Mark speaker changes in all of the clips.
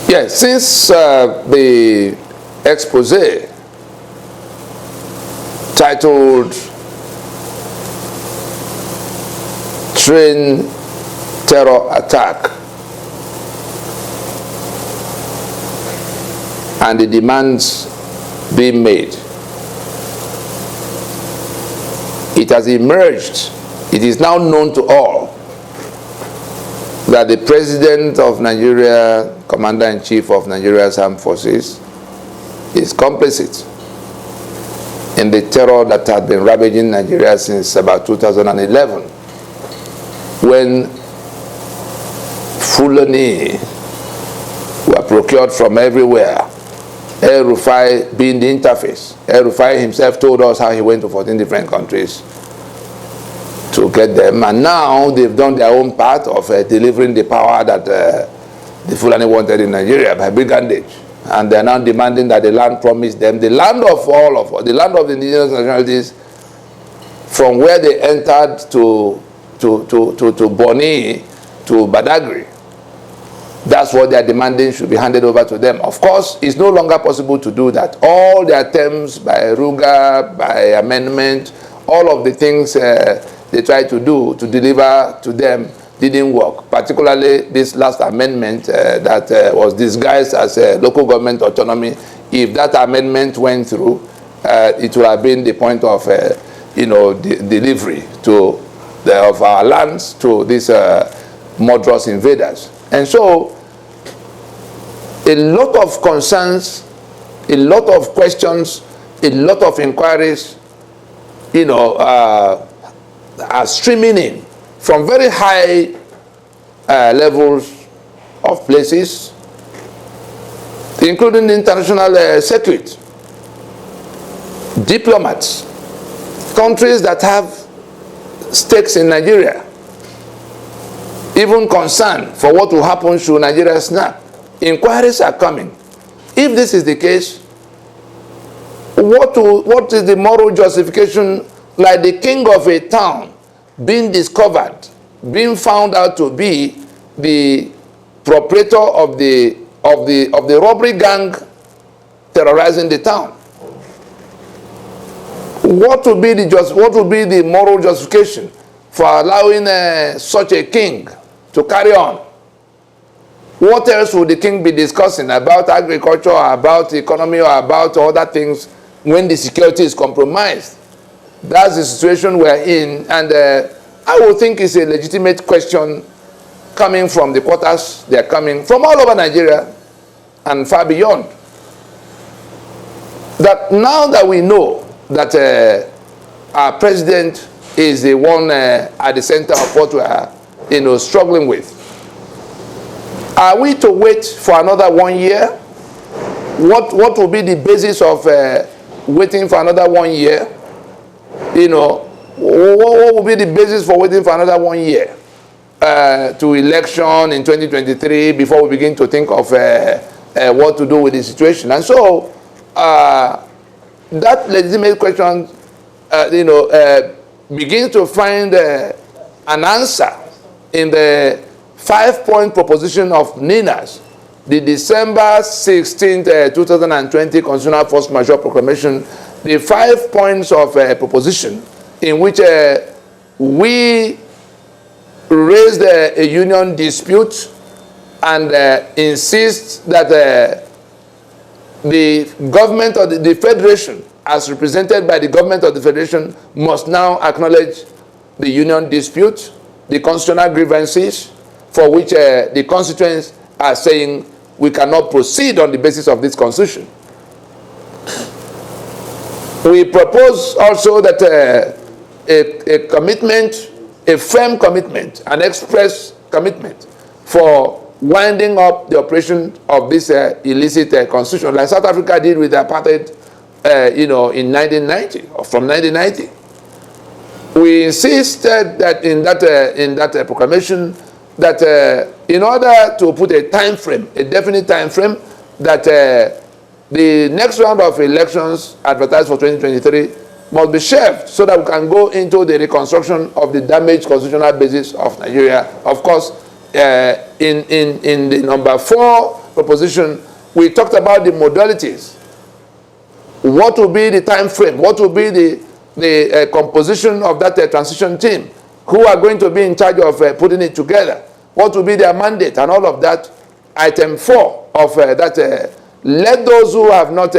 Speaker 1: Yes, since the expose titled Train Terror Attack and the demands being made, it has emerged, it is now known to all that the President of Nigeria, Commander-in-Chief of Nigeria's Armed Forces, is complicit in the terror that had been ravaging Nigeria since about 2011, when Fulani were procured from everywhere, El-Rufai being the interface. El-Rufai himself told us how he went to 14 different countries to get them, and now they've done their own part of delivering the power that the Fulani wanted in Nigeria by brigandage, and they're now demanding that the land promised them, the land of all of us, the land of the indigenous nationalities, from where they entered to Boni, to Badagry. That's what they're demanding should be handed over to them. Of course, it's no longer possible to do that. All the attempts by Ruga, by amendment, all of the things they tried to do to deliver to them didn't work. Particularly this last amendment that was disguised as local government autonomy. If that amendment went through, it would have been the point of delivery of our lands to these murderous invaders. And so, a lot of concerns, a lot of questions, a lot of inquiries, are streaming in from very high levels of places, including the international circuit, diplomats, countries that have stakes in Nigeria, even concern for what will happen should Nigeria snap. Inquiries are coming. If this is the case, what is the moral justification, like the king of a town being discovered, being found out to be the proprietor of the robbery gang terrorizing the town? What would be the moral justification for allowing such a king to carry on? What else would the king be discussing about agriculture, or about economy, or about other things when the security is compromised? That's the situation we're in, and I would think it's a legitimate question coming from the quarters. They're coming from all over Nigeria and far beyond. That now that we know that our president is the one at the center of what we are, struggling with, are we to wait for another 1 year? What will be the basis of waiting for another 1 year? What will be the basis for waiting for another 1 year to election in 2023 before we begin to think of what to do with the situation? And so that legitimate question, begins to find an answer in the 5-point proposition of NINAS, the December 16th, 2020 Constitutional Force Majeure Proclamation, the 5 points of proposition in which we raised a union dispute and insist that the government of the federation, as represented by the government of the federation, must now acknowledge the union dispute, the constitutional grievances, for which the constituents are saying we cannot proceed on the basis of this constitution. We propose also that a commitment, a firm commitment, an express commitment for winding up the operation of this illicit constitution, like South Africa did with apartheid, in 1990 or from 1990. We insisted that in that proclamation that in order to put a time frame, a definite time frame, that the next round of elections advertised for 2023 must be shelved so that we can go into the reconstruction of the damaged constitutional basis of Nigeria. Of course, in the number 4 proposition, we talked about the modalities. What will be the time frame? What will be the composition of that transition team? Who are going to be in charge of putting it together? What will be their mandate and all of that? Item 4 of that, let those who have not,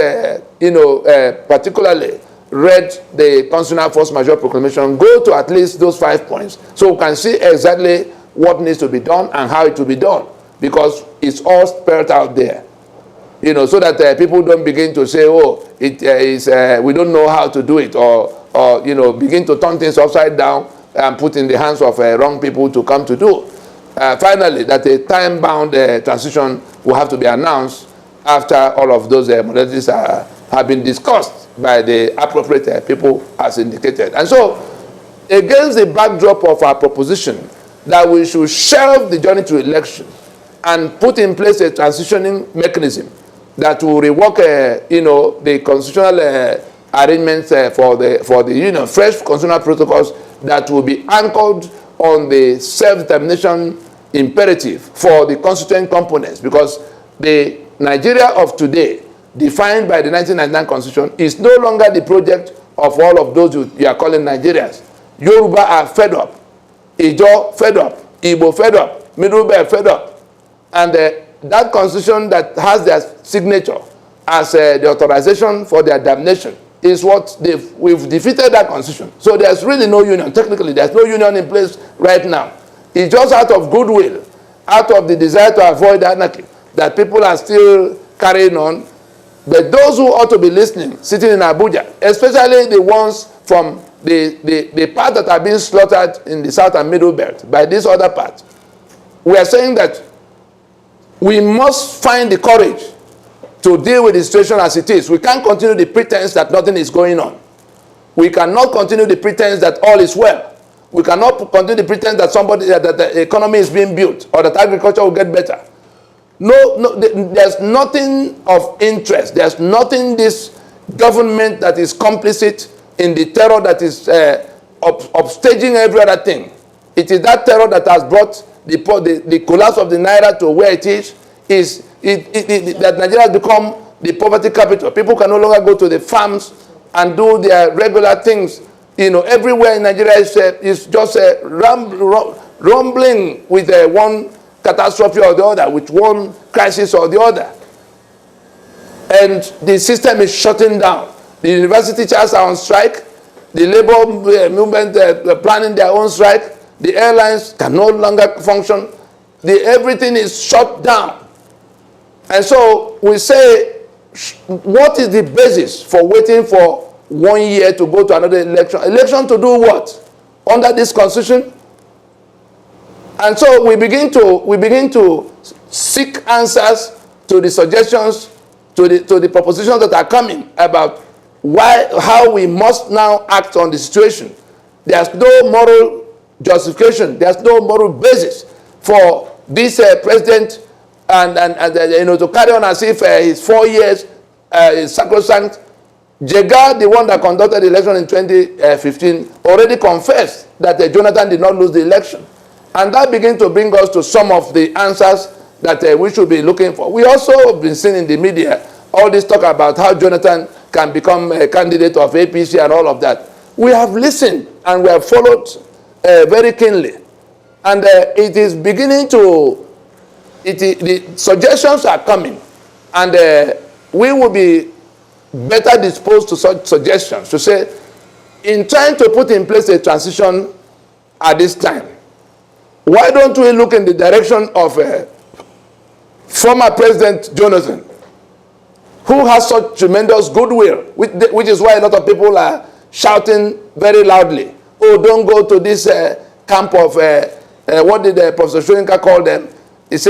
Speaker 1: particularly read the Constitutional Force Majeure Proclamation go to at least those 5 points so we can see exactly what needs to be done and how it will be done, because it's all spelled out there. So that people don't begin to say, oh, we don't know how to do it, or begin to turn things upside down and put in the hands of wrong people to come to do. Finally, that a time-bound transition will have to be announced after all of those modalities have been discussed by the appropriate people as indicated. And so, against the backdrop of our proposition that we should shelve the journey to election and put in place a transitioning mechanism that will rework, the constitutional arrangements for the union, fresh constitutional protocols that will be anchored on the self-determination imperative for the constituent components, because the Nigeria of today, defined by the 1999 Constitution, is no longer the project of all of those you are calling Nigerians. Yoruba are fed up, Ijo fed up, Igbo fed up, Middle Belt fed up, and that constitution that has their signature as the authorization for their damnation is what we've defeated that constitution. So there's really no union. Technically, there's no union in place right now. It's just out of goodwill, out of the desire to avoid anarchy, that people are still carrying on. But those who ought to be listening, sitting in Abuja, especially the ones from the part that are being slaughtered in the South and Middle Belt by this other part, we are saying that we must find the courage to deal with the situation as it is. We can't continue the pretense that nothing is going on. We cannot continue the pretense that all is well. We cannot continue the pretense that that the economy is being built or that agriculture will get better. No, there's nothing of interest. There's nothing this government that is complicit in the terror that is upstaging every other thing. It is that terror that has brought the collapse of the Naira to where it is that Nigeria has become the poverty capital. People can no longer go to the farms and do their regular things. Everywhere in Nigeria is just rumbling with one catastrophe or the other, with one crisis or the other. And the system is shutting down. The university teachers are on strike. The labor movement planning their own strike. The airlines can no longer function. Everything is shut down. And so we say, what is the basis for waiting for 1 year to go to another election? Election to do what? Under this constitution? And so we begin to seek answers to the suggestions, to the propositions that are coming about how we must now act on the situation. There's no moral justification. There's no moral basis for this president and to carry on as if his 4 years is sacrosanct. Jega, the one that conducted the election in 2015, already confessed that Jonathan did not lose the election. And that begins to bring us to some of the answers that we should be looking for. We also have been seeing in the media all this talk about how Jonathan can become a candidate of APC and all of that. We have listened and we have followed very keenly. And it is beginning to, the suggestions are coming. And we will be better disposed to such suggestions to say, in trying to put in place a transition at this time, why don't we look in the direction of former President Jonathan, who has such tremendous goodwill, which is why a lot of people are shouting very loudly, oh, don't go to this camp of, what did Professor Shoyinka call them? It's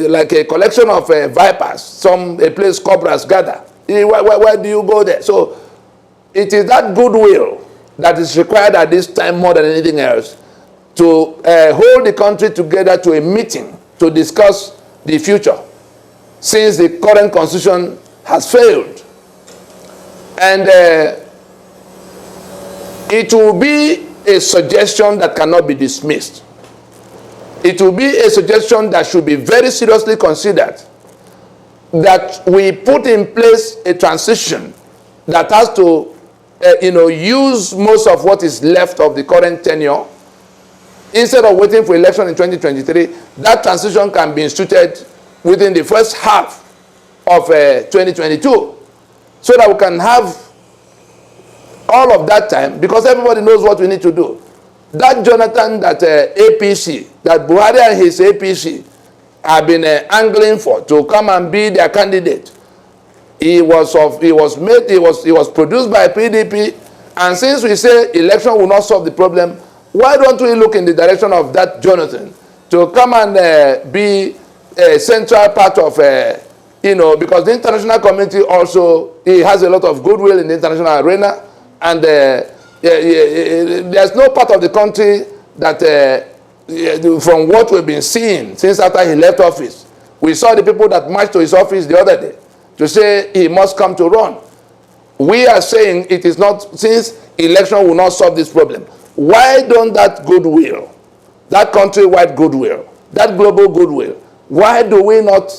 Speaker 1: like a collection of vipers, a place cobras gather. Why do you go there? So it is that goodwill that is required at this time more than anything else to hold the country together to a meeting to discuss the future, since the current constitution has failed. And it will be a suggestion that cannot be dismissed. it will be a suggestion that should be very seriously considered, that we put in place a transition that has to use most of what is left of the current tenure. Instead of waiting for election in 2023, that transition can be instituted within the first half of 2022, so that we can have all of that time, because everybody knows what we need to do. That Jonathan that APC, that Buhari and his APC have been angling for to come and be their candidate, he was produced by PDP, and since we say election will not solve the problem, why don't we look in the direction of that Jonathan to come and be a central part of, because the international community also, he has a lot of goodwill in the international arena, and there's no part of the country that, from what we've been seeing since after he left office, we saw the people that marched to his office the other day to say he must come to run. We are saying it is not, since election will not solve this problem, why don't that goodwill, that countrywide goodwill, that global goodwill, why do we not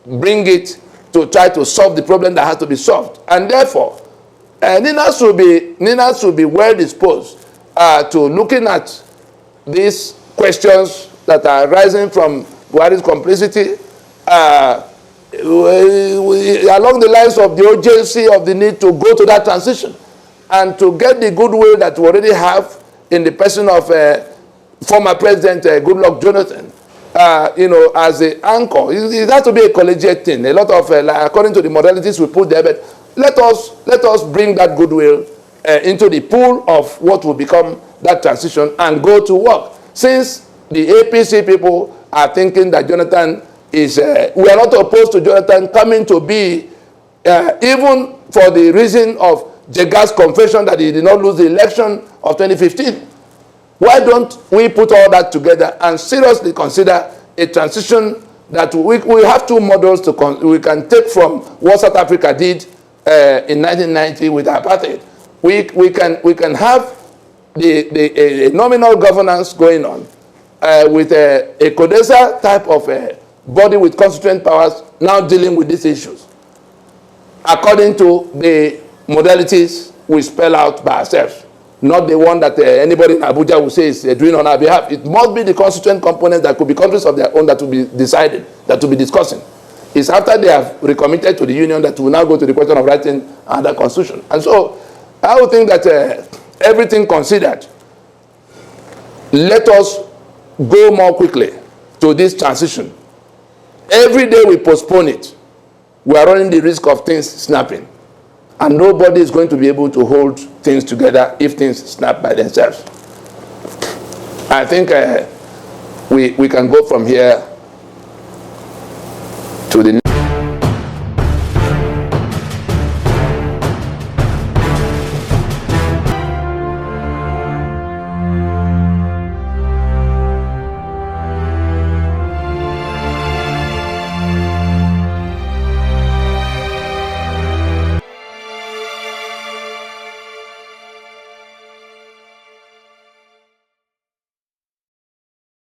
Speaker 1: bring it to try to solve the problem that has to be solved? And therefore, Nina should be well disposed to looking at these questions that are arising from Buhari's complicity, along the lines of the urgency of the need to go to that transition and to get the goodwill that we already have in the person of former President Goodluck Jonathan, as the anchor. It has to be a collegiate thing. A lot of, according to the modalities we put there, but let us bring that goodwill into the pool of what will become that transition and go to work. Since the APC people are thinking that Jonathan is, we are not opposed to Jonathan coming to be, even for the reason of Jega's confession that he did not lose the election of 2015. Why don't we put all that together and seriously consider a transition that we have two models we can take from what South Africa did in 1990 with apartheid. We can have a nominal governance going on with a CODESA type of body with constituent powers now dealing with these issues according to the modalities we spell out by ourselves, not the one that anybody in Abuja will say is doing on our behalf. It must be the constituent components that could be countries of their own that will be decided, that will be discussing. It's after they have recommitted to the union that will now go to the question of writing another constitution. And so I would think that everything considered, let us go more quickly to this transition. Every day we postpone it, we are running the risk of things snapping. And nobody is going to be able to hold things together if things snap by themselves. I think we can go from here to the